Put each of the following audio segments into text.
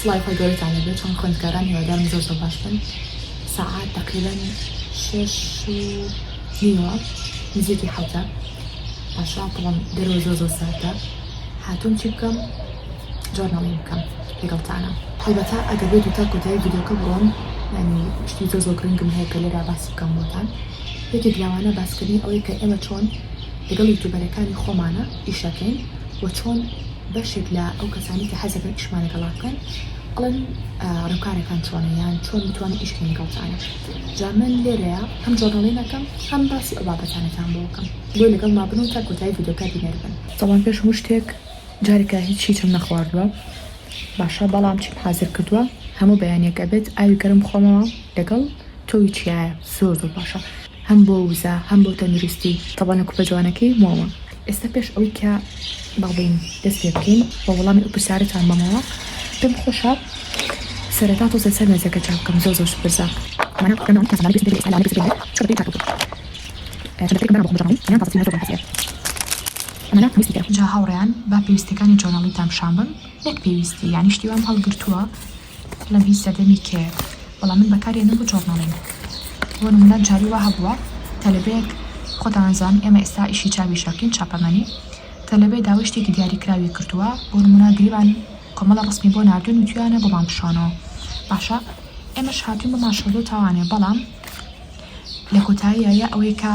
سڵای خۆی گەورەتانە بێت چۆن خوێندکاران هیوادارم زۆر زۆر باش بن. ساعات تقریبا 6:30 نزیکی 7 باشە بڵام دەرەوە زۆر ساردە هاتووم چی بکەم جۆرناڵی بکەم لەگەڵتانە. هەڵبەتە ئەگەر بێت و تا کۆتایی ڤیدیۆکە بڕۆم ینی شتی زۆر گرنگم هەیە کە لێرە باسی بکەم بۆتان. یەکێک لەوانە باسکردنی ئەوەی کە ئێمە چۆن لەگەڵ یوتیوبەرەکانی خۆمانە ئیشەکەین و چۆن بەشێک لە ئەو کەسانی کە حەزەکەن ئیشمان لەگەڵا بکەن ئەڵێن ڕێوکارەکان چۆنە یان چۆن بتوانین ئیشکەین لەگەڵتانە. جا من لێرەیە هەم جۆرناڵینەکەم هەم باسی ئەو بابەتانەتان بۆ بکەم بۆی لەگەڵ ما بن و تا کۆتایی ڤیدیۆکە بینێر بن. سەڵام پێش هەموو شتێک جارێکە هیچ چیم نەخواردووە باشە بەڵام چیم حازر کردووە هەموو بەیانێکە بێت ئاوی گەرم خۆمەوە لەگەڵ تۆی چیایە زۆر باشە هەم بۆ وزە هەم بۆ تەندروستی تەبانە کوپە جوانەکەی مۆوە. ئێستا پێش ئەوەی کە باڵین دەست پێ بکەین بە وەڵامی ئەو پرسیارەتان بەمەوە پێم خۆشە سەرەتا تۆزە سەر مێزەکە چاو بکەم زۆر برزە جا هاوڕێیان با پێویستەکانی جۆرناڵیتان پیشان بم. نەک پێویستی یعنی شتی وام هەڵگرتووە لەم هیچ سەردەمی کێ بەڵام من بەکارێنم بۆ جۆرناڵین بۆ نمونە جاری وا هەبووە تەلەبەیەک خۆتانزان ئێمە ئێستا ئیشی چاوی شەکەین چاپەمەنی تەلەبەی داوای شتێکی دیاریکراوی کردووە بۆ نمونە گریبان کۆمەڵە ڕسمی بۆ ناردوون وتویانە بۆ مان پیشانەوە باشە ئێمەش هاتوین بۆ ماشەڵۆ تاوانێ بەڵام لە کۆتاییە ئەوەی کە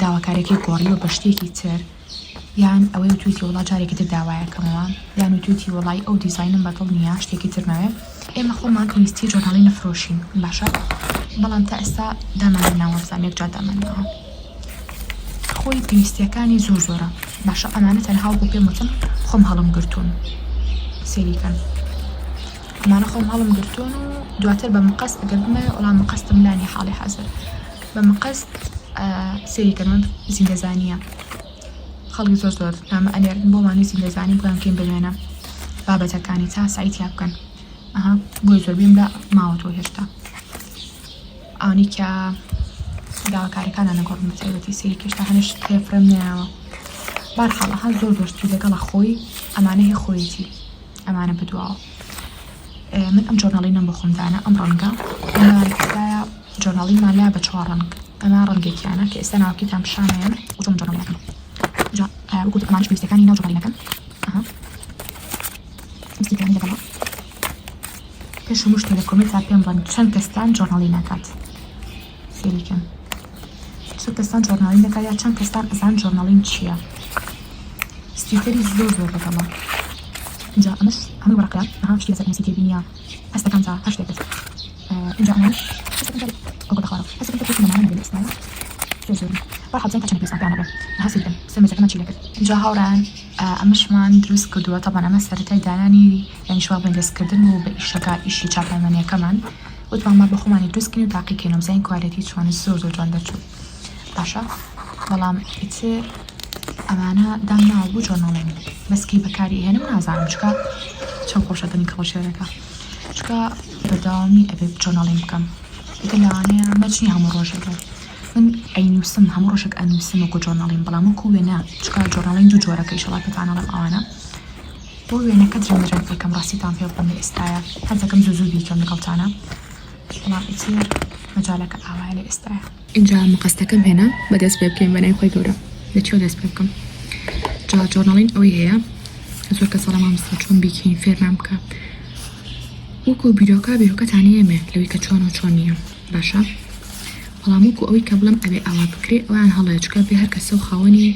داواکارێکی گۆڕیوە بە شتێکی تر یان ئەوەی تویتی وڵا جارێکی تر داوایەکەمەوە یان تویتی وڵی ئەو دیزاینم بەدڵ نییە شتێکی ترمەوێ ئێمە خۆمان پێویستی جۆرناڵی نەفرۆشین باشە بەڵام تا ئێستا دامان ناوەزانێک جا دامانەوە خۆی پێویستیەکانی زۆرە باشە ئەمانە تەنها بۆ پێم وتم خۆم هەڵم گرتوون سێریکەن ئەمانە خۆم هەڵم گرتوون و دواتر بە مقەس ئەگەر بمە وەڵام مقەستم لانی حاڵی حەزر بە مقەست سێریکەن من زیندەزانیە خەڵکی زۆر نامە ئەنێرن بۆمانی زیندەزانی بڵیان کەین بمێنە بابەتەکانی تا سایتیا بکەن بۆی زۆربیم لە ماوەتەوە هێشتا ئەوانی کە داواکاریەکانە نەگۆڕن بەتایبەتی سەیری کێشتا هەنش تێفرەم نێناوە بارحاڵەها زۆر شتی لەگەڵە خۆی ئەمانە هی خۆیەتی ئەمانە بدواوە من ئەم جۆرناڵینەم بۆ خۆمدانە ئەم ڕەنگە ئەمانکەدایە جۆرناڵیمان لا بە 4 ڕەنگ ئەمە ڕەنگێکیانە کە ئێستا ناوکیتان پیشانەیەن و چۆن جۆرناڵەکەن جا وەکوت ئەمانش پێویستەکانی ناو جۆرناڵینەکەن پێویستەکانی لەگەڵە پێش هەموو شتێک لە کۆمنتدا پێم بڵێن چەند کەستان جۆرناڵی ناکات سێریکەن چەند کەستان جۆرناڵی ناکات یا چەند کەستان ئەزان جۆرناڵین چییە ستیکەری زۆر لەگەڵە اینجا ئەمەش هەمووی وەرەقەیە شتی لەسەر نووسی تێبینیە هەستەکان تا هەر شتێک اینجا ئەمەش هەستەکان هەستەکان پێویستە لەمانە بێت ئێستا زۆر بەرحەڵ بزانین تا چەند پێویستان پێیانە بێ هەسێکن سەرمێزەکەمان چی لەکرد اینجا هاوڕێیان ئەمەشمان دروست کردووە تەبان ئەمە سەرەتای دانانی یعنی شوا بڵێن دەستکردن و بە ئیشەکە ئیشی چاپەمەنیەکەمان وتمانمان بۆ خۆمانی دروستکەین و تاقیکەینەوە بزانین کوالێتی چۆن زۆر جوان دەرچوو باشە بەڵام ئیتر ئەمانە دام ناوە بوو جۆرناڵین بەسکی بەکاری هێنم نازانم چکە چەند خۆشە دەنی کەڵەشێرەکە چکە بەداوامی ئەبێ جۆرناڵین بکەم ئیتر لەوانەیە مەچنی هەموو ڕۆژێکە من ئەینووسم هەموو ڕۆژێک ئەنووسم وەکو جۆرناڵین بەڵام وەکو وێنە چکە جۆرناڵین دوو جۆرەکە ئیشەڵا پێتانەڵم ئەوانە بۆ وێنەکە درێژەن پێکەم ڕاستیتان پێ بڵێم ئێستایە هەرچەکەم زوو بیکەم لەگەڵتانە بەڵام ئیتر مەجالەکە ئاوایە لە ئێستایە اینجا مەقەستەکەم هێنا بەدەست پێ بکەین بەنای خۆی گەورە لەچێوە دەست پێ بکەم جا جۆرناڵین ئەوەی هەیە زۆر کەس بەڵام مامۆستا چۆن بیکەین فێرمان بکە وەکو بیرۆکەتانی ئێمە لەوەی کە چۆن و چۆن نییە باشە بەڵام وەکو ئەوەی کە بڵم ئەبێ ئاوا بکرێ ئەویان هەڵەیە چکە بێ هەر کەسە و خاوەنی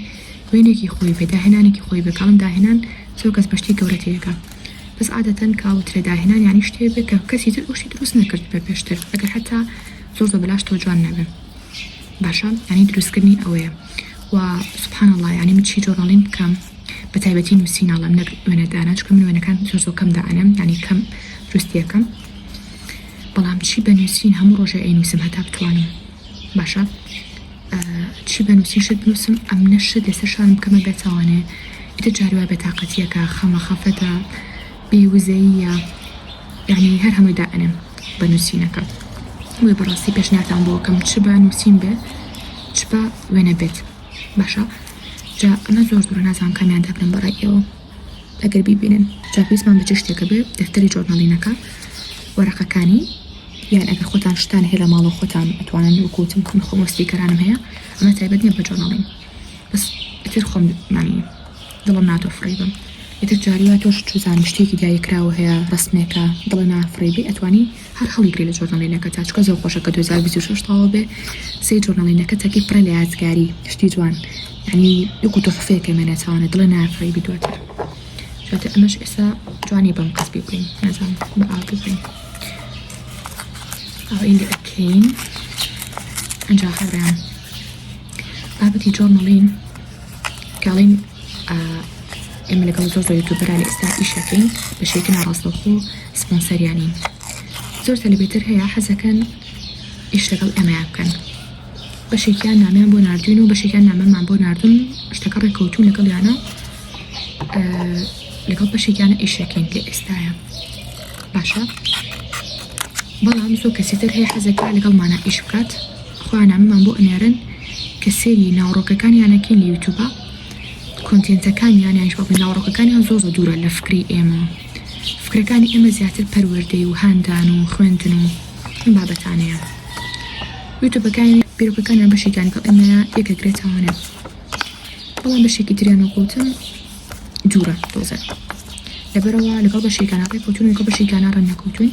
وێنێکی خۆی بێ داهێنانێکی خۆی بێکڵم داهێنان زۆر کەس بەشتی گەورەتەیەەکە بەس عادەتەن کاوترێ داهێنان یانی شتێ بێ کە کەسی تر ئەوشتی دروست نەکرد بە پێشتر ئەگەر حتا زۆر بەلاشتەوە جوان نەبێ باشە ینی دروستکردنی ئەوەیە و سبحان الله یعنی من چی جۆرناڵین بکەم بە تایبەتی نووسیناڵم نەک وێنەدانە چکە من وێنەکان زۆر کەم دائەنم ینی کەم دروستیەکەم بەڵام چی بەنووسین هەموو ڕۆژێ ئەینووسم هەتا بتوانم باشە چی بەنووسین شت بنووسم ئەم نەشت لەسەر شانم بکەمە بێتاوانێ ئیتر جاروای بێتاقەتیەکە خەمە خەفەتە بێوزەییە یعنی هەر هەمووی دائەنم بە نووسینەکە وێ بەڕاستی پێشنیارتان بۆ کەم چ بە نووسین بێ چ بە وێنە بێت باشە جا ئەمە زۆر نازانم کامیان دەبرم بەڕای ئێوە ئەگەر بیبینن جا پێویستمان بە چ شتێکە بێ دەفتەری جۆرناڵینەکە وەرەقەکانی یان ئەگەر خۆتان شتان هەیە لە ماڵەوە خۆتان ئەتوانن وەکوتم من خۆم ستیکەرانم هەیە ئەمە تایبەت نییە بە جۆرناڵین بەس ئیتر خۆم مانی دڵم ناتۆ فڕێ بم ئیتر جاریوا تۆش چوزان شتێکی دایکراوە هەیە ڕستمێکە دڵە نافڕێبی ئەتوانی هەر هەڵیگری لە جۆرناڵینەکە تا چکە زۆر خۆشە کە 2026 تاوە بێ سێ جۆرناڵینەکە تاکی پڕە لە یادگاری شتی جوان یعنی یەکو تۆحفەیەکە مێنێتەوانە دڵە نافڕێبی دواتر جواتە ئەمەش ئێستا جوانی بەم کەسبی بکەین نازانم بە ئاو بکەین ئەوەی لە ئەکەین ئەنجا خەبران بابەتی جۆرناڵین کاڵین ئێمە لەگەڵ زۆر یوتیوبەرانی ئێستا ئیشەکەین بە شێوەیەکی ناڕاستەوخۆ سپۆنسەریانین زۆر تەلەبێتر هەیە حەزەکەن ئیش لەگەڵ ئێمەیان بکەن بەشێکیان نامیان بۆ ناردوین و بەشێکیان نامەمان بۆ ناردوون شتەکە ڕێکەوتوون لەگەڵیانە لەگەڵ بەشێکیانە ئیشەکەین لە ئێستایە باشە بەڵام زۆر کەسیتر هەیە حەزەکە لەگەڵمانە ئیش بکات خۆیان نامەمان بۆ ئەنێرن کە سێری ناوڕۆکەکانیانەکەین لە یوتیوبە کۆنتێنتەکانیان یان شڵی ناوڕۆکەکانیان زۆر دوورە لە فکری ئێمە فکرەکانی ئێمە زیاتر پەروەردەی و هاندان و خوێندن و ئەم بابەتانەیە یوتیوبەکانی بیرۆکەکانیان بەشێکیان کە ئەمەیە یەکەگرێتەوانێ بەڵام بەشێکی تریان وەکوتم دوورە دۆزە لەبەرەوە لەگەڵ بەشێکانە ڕێکەوتون و لەگەڵ بەشێکانە ڕەنەکەوتوین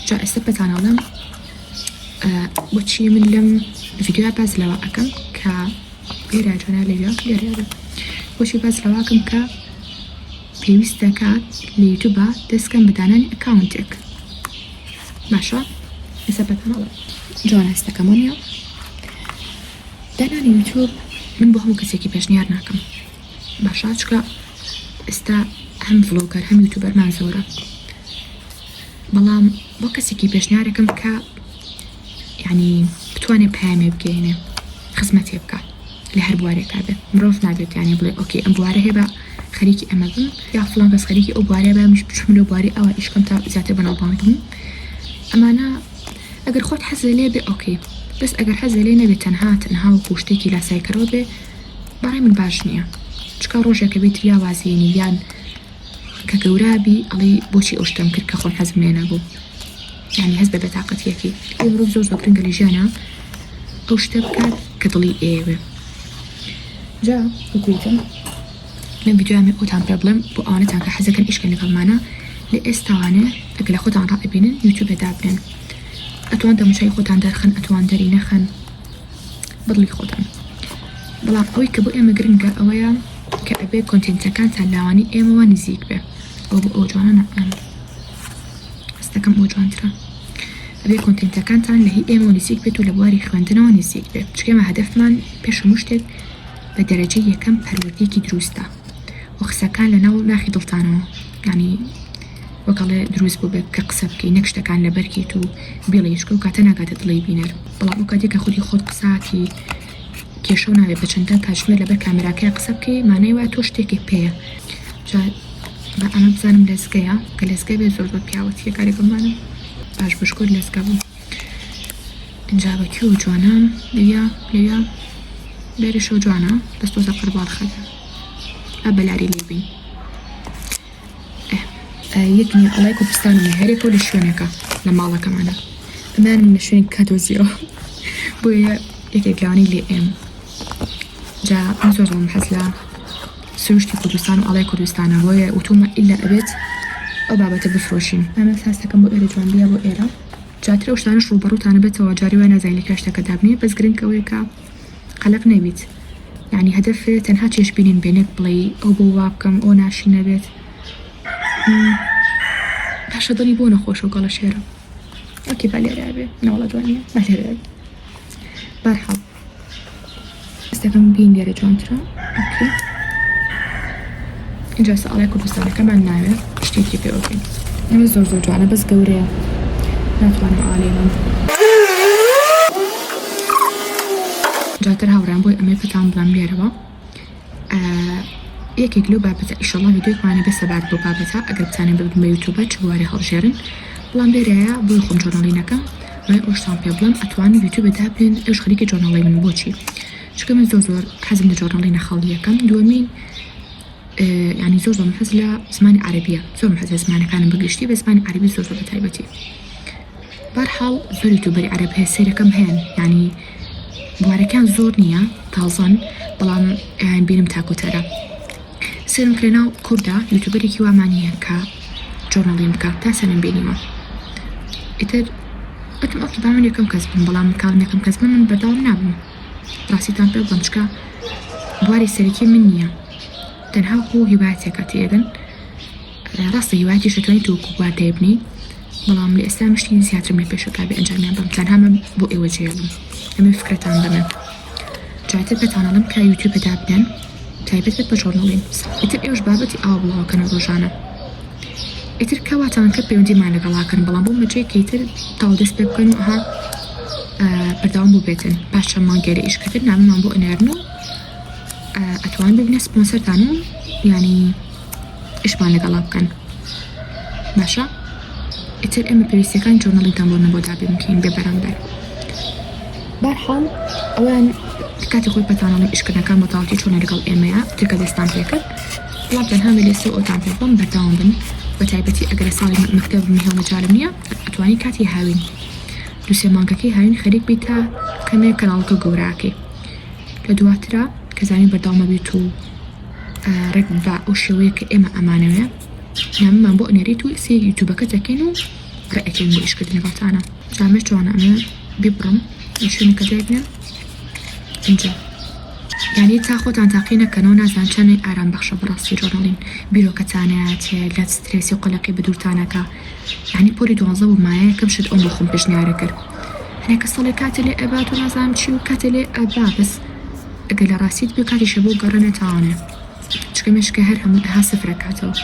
جا ئێستا بەتانەڵم بۆچی من لەم ڤیدیۆ باز لەوە ئەەکەم کە لێرە جوانە لێرە بۆچی باز لەواکەم کە پێویست دەکات لە یوتیوبە دەستکەم بەدانانی ئەکاونتێک باشە ئێستا بەتانەڵم جوانە ئێستەکەمۆنیە دانانی یوتیوب من بۆ هەموو کەسێکی پێشنیار ناکەم باشە چکە ئێستا هەم ڤلۆگەر هەم یوتیوبەرمان زۆرە بەڵام بۆ کەسێکی پێشنیارەکەم کە یعنی بتوانێت پامێ بگەینێ خزمەتێ بکات لە هەر بوارێکا بێت مرۆڤ نابێت یانی بڵێ ئۆکێ ئەم بوارە هەیە بە خەریکی ئەمە بم یا فڵان کەس خەریکی ئەو بوارەیە بە منیش بچوم لەو بوارەی ئەوە ئیشکەم تا زیاتر بەناوبانگ بم ئەمانە ئەگەر خۆت حەزت لێ بێ ئۆکێ بەس ئەگەر حەزت لێ نەبێت تەنها وەکو شتێکی لاسایکەرەوە بێ بەڕای من باش نییە چکە ڕۆژێکە بێت یا وازێنی یان کە گەورابی ئەڵێ بۆچی ئەو شتم کرد کە خۆم حەزم لێ نەبوو یعنی هەست بە بێتاقەتیەکی ئەو مرۆڤ زۆر گرنگە لە ژیانە ئەو شتە بکات کە دڵی ئێوێ جا وەکوتم لەم ڤیدیۆیان ئەوتان پێ بڵێم بۆ ئەوانەتان کە حەزەکەن ئیشکەن لەگەڵمانە لە ئێستاوانێ ئەگەر لە خۆتان ڕائبینن یوتیوبێدا بنێن ئەتوان دەموچای خۆتان دەرخەن ئەتوان دەری نەخەن بڵی خۆتان بەڵام ئەوەی کە بۆ ئێمە گرنگە ئەوەیە کە ئەبێ کۆنتێنتەکانتان لاوانی ئێمەوە نزیک بێ ئەو بۆ ئەو جوانە نەقەن ئەستەکەم ئەو جوانترە ئەبێ کۆنتێنتەکانتان لە هی ئێمە نزیک بێت و لە بواری خوێندنەوە نزیک بێت چکەمە هەدەفمان پێش هەموو شتێک بە دەرەجەی یەکەم پەروەردەیەکی دروستە و قسەکان لە ناو ناخی دڵتانەوە ینی وەکەڵێ دروست بوو بێت کە قسە بکەی نەک شتەکان لە بەرکیت و بێڵێشکە و کاتە ناکاتە دڵی بینەر بەڵام ئەو کاتێک کە خودی خۆت قساکی کێشە و ناوێت بە چەندە کاتژمێر لەبەر کامێراکەی قسە بکەی مانای وایە تۆ شتێکی پێیە جا بە ئەمە بزانم لەزگەیە کە لەزگای بێت زۆر پیاوەتیە کارێکمانە باش بشکۆر لەزگا بوو اینجا بەکی و جوانە لەویا لێری شەو جوانە دەست تۆزە قەرباڵ خەدە ئە بەلاری لێبین یەکنی ئەڵای کوردستانە هەرێکە و لە شوێنێکە لە ماڵەکەمانە ئەمانم لە شوێنی کاتۆزیەوە بۆیە یەکێک لەوانی لێ ئێم جا من زۆرم حەز لە سروشتی کوردستان و ئەڵای کوردستانە بۆیە وتومە ئیلا ئەبێت ئەو بابەتە بفرۆشین ئەمە ساستەکەم بۆ ئێرە جوان بیا بۆ ئێرە جاترە ئەو شتانەش ڕووبەڕووتانە بێتەوە جاری وای نازانین لە کاشتەکە دابنێ بەس گرنگەوەی کە قەلق نەبیت یعنی هەدەف تەنها چێش بینین بێنێک بڵێ ئەو بۆ وا بکەم ئەو ناشی نەبێت پاشە دڵی بۆ نەخۆش و گەڵە شێرە ئەوکی با لێرە بێ ناوەڵە جوانیە با لێرە بەرحەڵ ئێستەکەم بین لێرە جوانترە ئۆکێ اینجا ئەڵای کوردستانەکەمان ناوێت شتێکی پێ ئۆکەین ئەمە زۆر جوانە بەس گەورەیە ناتوانم ئالێمم جاتر هاوڕان بۆی ئەمەی پتان بڵام لێرەوە یەکێک لەو بابەتە ئیشەڵڵا ڤیدیۆیەکمانە بێ سەبارەت بۆ بابەتە ئەگەر بتانێن ببن بە یوتیوبە چ بوارێ هەڵژێرن بەڵام لێرەیە بۆی خۆم جۆرناڵینەکە مای ئەوشتان پێ بڵم ئەتوانی یوتیوبەدا بێن ئەوش خەریکی جۆرناڵی من بۆچی چکە من زۆر حەزم لە جۆرناڵینە خەڵی یەکەم دووەمین يعني زۆر محەز لە زمانی عەرەبیە، زۆر محەز لە زمانەکانم بەگشتی بە زمانی عەرەبی زۆر بە تایبەتی. بەرحاڵ زۆر یوتیوبەری عەرەب هەیە سەیرەکەم هەیەن، یعنی بوارەکان زۆر نییە تازەن، بەڵام بینم تاکوتەرە. سێرم کرێناو کووردا یوتیوبەرێکی وامانیە کە جۆرناڵیم بکە تا سەرم بینیوە. ئیتر ئەتم ئەوکی با من یەکەم کەس بم، بەڵام کاڵم یەکەم کەس بم من بەردەوام نابم. ڕاستیتان پێ بڵێم چکە بواری سەرەکی من نییە، تەنها وەکو هیوایەتێکە تێدن. ڕاستە هیوایەتی شەتوانی تووکو بواردەیە بنی، بەڵام لە ئێستا مشتی زیاترم لە پێشەکە بێ ئەنجامیان بم، تەنها من بۆ ئێوە جێڵم، ئەمە فکرەتان بمن. جاتر پێتانەڵم کە یوتیوب پێدا بنێن تایبەت بێت بە جۆرناڵین. ئیتر ئێوەش بابەتی ئاوا بڵاوکەنە ڕۆژانە. ئیتر کەواتان کرد پەیوەندیمان لەگەڵاکەن، بەڵام بۆ مەجێکی تر تاو دەست پێ بکەن و ئەها بەردەوام بوو بێتن. پاش چەند مانگێرە ئیشکردن نامەمان بۆ ئەنێرن و ئەتوان ببینە سپۆنسەرتان و ینی ئیشمان لەگەڵا بکەن. باشە؟ ئیتر ئێمە پێویستیەکان جۆرناڵینتان بۆ نەبۆ دابێ بکەین بێ بەرامبەر. بەرحاڵ ئەوان کاتی خۆی پەتانەڵی ئیشکردنەکان بە تەواوەتی چۆنە لەگەڵ ئێمەیە ترکە دەستان پێکرد، بەڵام تەنها مێلێسە ئەوتان پێ بڵێم بەردەوام بن، بە تایبەتی ئەگەر ساڵی مەکتەب هێڵمەجارم نییە ئەتوانی کاتی هاوین دووسێ مانگەکەی هاوین خەریک بیت تا کەمێ کەناڵەکە گەوراکەی لە دواترە کە زانین بەردەوامە بیت و ڕێک بە ئەو شێوەیە کە ئێمە ئەمانەوێ نامەمان بۆ ئەنێریت و سی یوتیوبەکە دەکەین و ڕێئەکەین بۆ ئیشکردنی گەڵتانە. جامێش جوانە ئەمە بیبڕم شوێنەکە دایبنێن اینجا، یعنی تا خۆتان تاقی نەکەنەوە نازان چەندی ئارام بەخشە بەڕاستی جۆرناڵین، بیرۆکەتانەیە لە سترێسی و قەلەقی بەدوورتانەکە. یعنی پۆلی 12 و مایە یەکەم شت ئەوم بۆ خۆم پێشنیارە کرد، هەنێکە سەڵێ کاتێ لێ ئەبات و نازانم چی و کاتێ لێ ئەبا، بەس ئەگەر لە ڕاستیت بێ کاتیشە بۆ گەڕێنە تاوانێ، چکە مێشکە هەر هەموو ئەها سفرەکاتەوە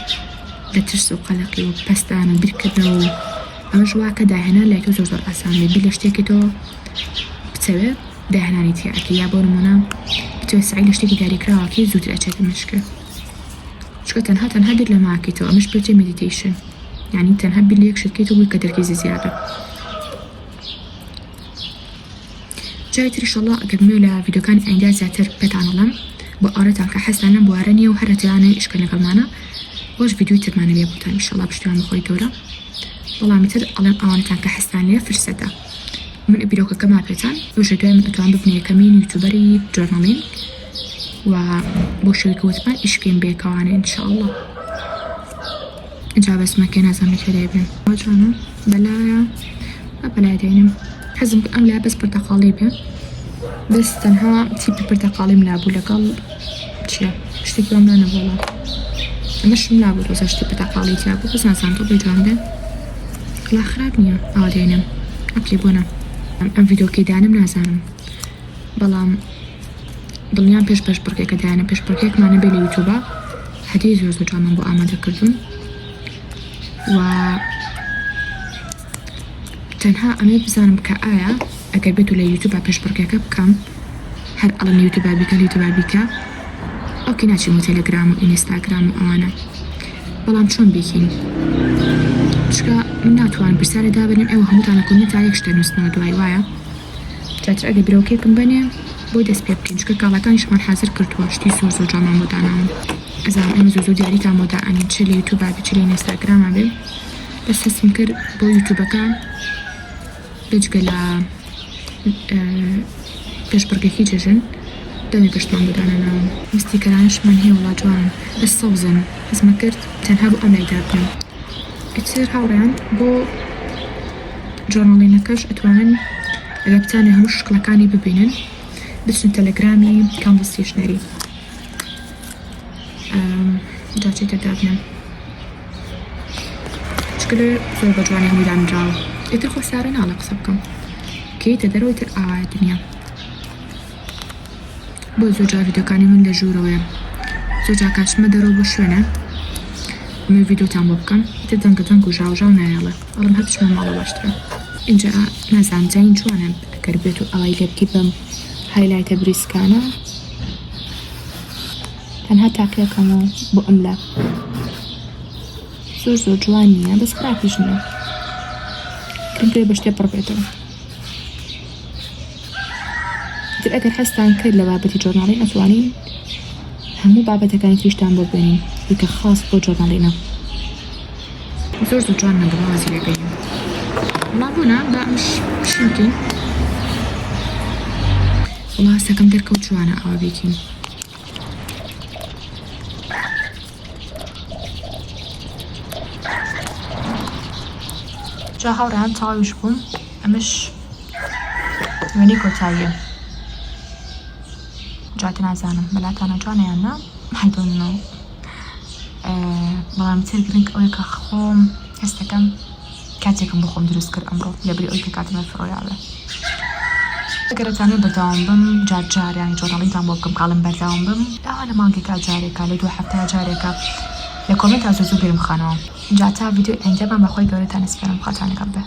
لە ترس و قەلەقی و پەستان و بیرکردنەوە و ئەمەش واکە داهێنا لای تۆ زۆر زۆر ئاسان بێ بیر لە شتێکی تۆ بچەوێ داهێنانی تیاکە، یا بۆ نمونە بتوێ سعی لە شتێکی دیاریکراوەکەی زووتر ئەچێتە مشکە، چکە تەنها بیر لە ماکەیتەوە. ئەمەش پێچێ مدیتیشن، یعنی تەنها بیر لە یەک شتکەیتەوە بووی کە دەرکیزی زیادە. جای تر ئینشەڵڵا ئەگەر بمێ لە ڤیدیۆکانی ئایندا زیاتر پێتانەڵێم بۆ ئاڕێتان کە حەستان لەم بوارە نییە و هەر ئەتوانێ ئیشکردن لەگەڵمانە بۆش ڤیدیۆی ترمانە بێ بۆتان ئینشەڵڵا بشتیوان بەخۆی گەورە. بەڵامی تر ئەڵێم ئەوانتان کە حەستان لێ فرسەتە من ڤیدیۆکەکەما پێتان وشە دوای من ئەتوان ببنێ یەکەمین یوتیوبەری جۆرناڵین و بۆ شوێی کەوتمان ئیشکین بێکەوانێ ئینشەڵڵا. اینجا بەسمەکە نازانم لەکوێ بێن جوانە بەلایە بەلای دێنم حەزم ئەم لای بەس پرتەقاڵی بێ، بەس تەنها تیپی پرتەقاڵیم لابوو لەگەڵ چیە شتێکی وام لا نەبووڵە، ئەمەشم لابوو دۆزە شتی پرتەقاڵی تیابوو، بەس نازانم تۆ بێ جوان بێ لا خراپ نییە ئاوا دێنم ئەپلی بۆنە. ئەم ڤیدیۆکەی دانم نازانم، بەڵام دڵنیام پێش بڕکێکە دایانە پێش بڕکێکمانە بێ لە یوتیوبە هەدیە زۆر زۆر جوانم بۆ ئامادەکردوون و تەنها ئەمەی بزانم کە ئایا ئەگەر بێت و لە یوتیوبە پێش بڕکێکە بکەم هەر ئەڵەن یوتیوبە بیکە یوتیوبە بیکە ئەوکی ناچین و تێلەگرام و ئینستاگرام و ئەوانە، بەڵام چۆن بیکەین چکە من ناتوان پرسیارە دابنێم ئێوە هەمووتان لە کۆمنت تا یەک شتە نووسنەوە دوای وایە جاتر ئەگەر بیرۆکێکم بنێ بۆی دەست پێ بکەین چکە کاڵەکانیشمان حازر کردووە شتی زۆر زۆر جوانمان بۆ داناون. ئەزانم ئێمە زۆر زۆر دیاریتان بۆ دائەنین چ لە یوتیوبە بێ چ لە ئینستاگرامە بێ، بەس هەستم کرد بۆ یوتیوبەکە بێجگە لە پێش بڕکێکی جێژن دەمی پشتمان بۆ داناناون. مستیکەرانشمان هەیە وڵا جوانن بەس سەوزن، هەزمە کرد تەنها بۆ ئەم لایدا بکەم. ئیتر هاوڕێیان بۆ جۆرناڵینەکەش ئەتوانن ئەگەر بتانێ هەموو شکڵەکانی ببینن بچن تەلەگرامی کانڤەسێشنەری جاچی تێدابنم چکە لێ زۆر بە جوانی هەمووی دانراوە. ئیتر خۆ سارە ناڵە قسە بکەم کەیتە دەرەوەی تر ئاوایە دنیا. بۆ زۆر جار ڤیدیۆکانی من لە ژوورەوەیە زۆر جار کاتژمە دەرەوە بۆ شوێنە ئەمە ڤیدیۆتان بۆ بکەم ئیتر دەنگە و ژاو نایاڵە ئەڵم هەر بچمە ماڵە باشترە. اینجا نازانم جاین جوانە ئەگەر بێت و ئەوەی لێ بکی بم هایلایتە بریسکانە تەنها تاقیەکەمەوە بۆ ئەملا زۆر جوان نییە بەس خراپیش نییە کرێ بە شتێ پڕ بێتەوە. ئەگەر هەستان کرد لە بابەتی جۆرناڵین ئەتوانین هەموو بابەتەکانی تریشتان بۆ بێنین دیکە خاص بۆ جۆرناڵینە زۆر زۆر جوان نەبووازی لێگەین مابوونا بە ئەمش شنکین وڵا هەستەکەم دەرکەوت جوانە ئاوا بێکین جا هاوڕێیان تەواویش بووم ئەمش وێنەی کۆتاییە جاتە نازانم بەلاتانە جوانەیان نا I don't know بەڵام تر گرنگ ئەوەیە کە خۆم هەستەکەم کاتێکم بۆ خۆم دروست کرد ئەمڕۆ لەبەری ئەوی کە کاتمە فرۆیاوێ ئەگەرەتانێ بەرداوام بم جارجاریانی جۆرناڵینتان بۆ بکەم کاڵم بەرداوام بم داوا لە مانگێکا جارێکە لە 2 هەفتە جارێکە لە کۆمنت زوو بیرم خانەوە جا تا ڤیدیۆ ئەنجەمان بەخۆی گەورەتان سپێرم خاتانەکەم بێ